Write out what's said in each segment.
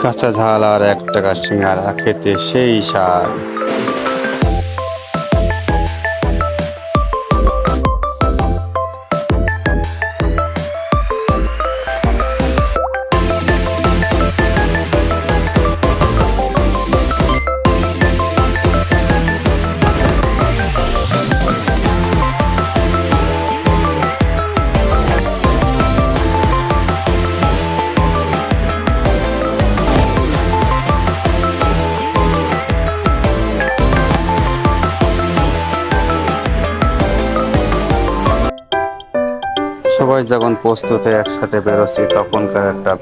কাঁচা ঝাল আর ১ টাকার সিঙ্গারা খেতে সেই স্বাদ। সবাই যখন প্রস্তুত হয়ে একসাথে বেরোচ্ছি তখনকার একটা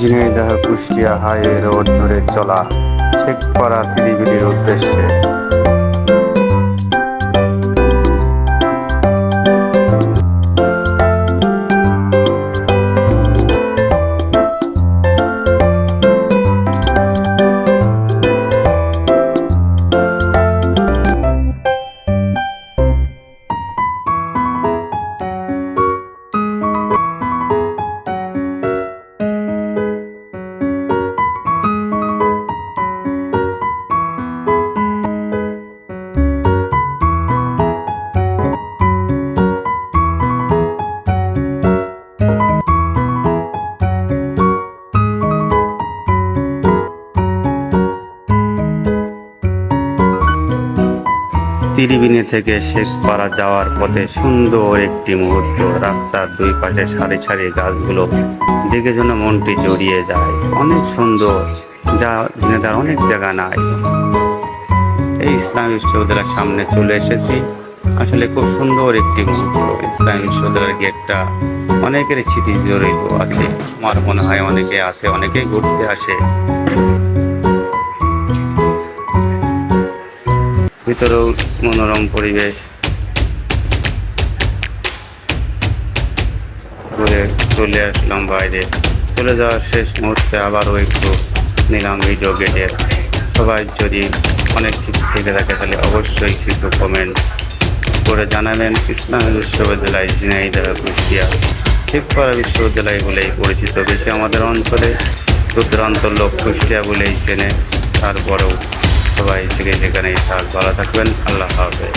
ঝিনাইদহ কুষ্টিয়া হাইওয়ে রোড ধরে চলা শেখপাড়া তিরিবিলির উদ্দেশ্যে। তিরিবিনি থেকে শেখপাড়া যাওয়ার পথে সুন্দর একটি মুহূর্ত। রাস্তার দুই পাশে সারি সারি গাছগুলো দেখে যেন মনটি জড়িয়ে যায়। অনেক সুন্দর, যা ঝিনাইদহের অনেক জায়গা নাই। এই ইসলামী বিশ্ববিদ্যালয়ের সামনে চলে এসেছি। আসলে খুব সুন্দর একটি মুহূর্ত। ইসলামী বিশ্ববিদ্যালয়ের গেটটা অনেকের স্মৃতি জড়িত আছে। আমার মনে হয় অনেকে আছে, অনেকেই ঘুরতে আসে। ভিতরেও মনোরম পরিবেশ। ঘুরে চলে আসলাম বাইরে। চলে যাওয়ার শেষ মুহূর্তে আবারও একটু নিলাম ভিডিও গেটের। সবাই যদি অনেক স্মৃতি থেকে থাকে তাহলে অবশ্যই কিছু কমেন্ট করে জানাবেন। ইসলামী বিশ্ববিদ্যালয় ঝিনাইদহ কুষ্টিয়া শেখপাড়া বিশ্ববিদ্যালয় বলেই পরিচিত। বেশি আমাদের অঞ্চলে দূরান্তর লোক কুষ্টিয়া বলেই চেনে। তারপরেও সবাই থেকে যেখানেই থাক ভালো থাকবেন। আল্লাহ হাফেজ।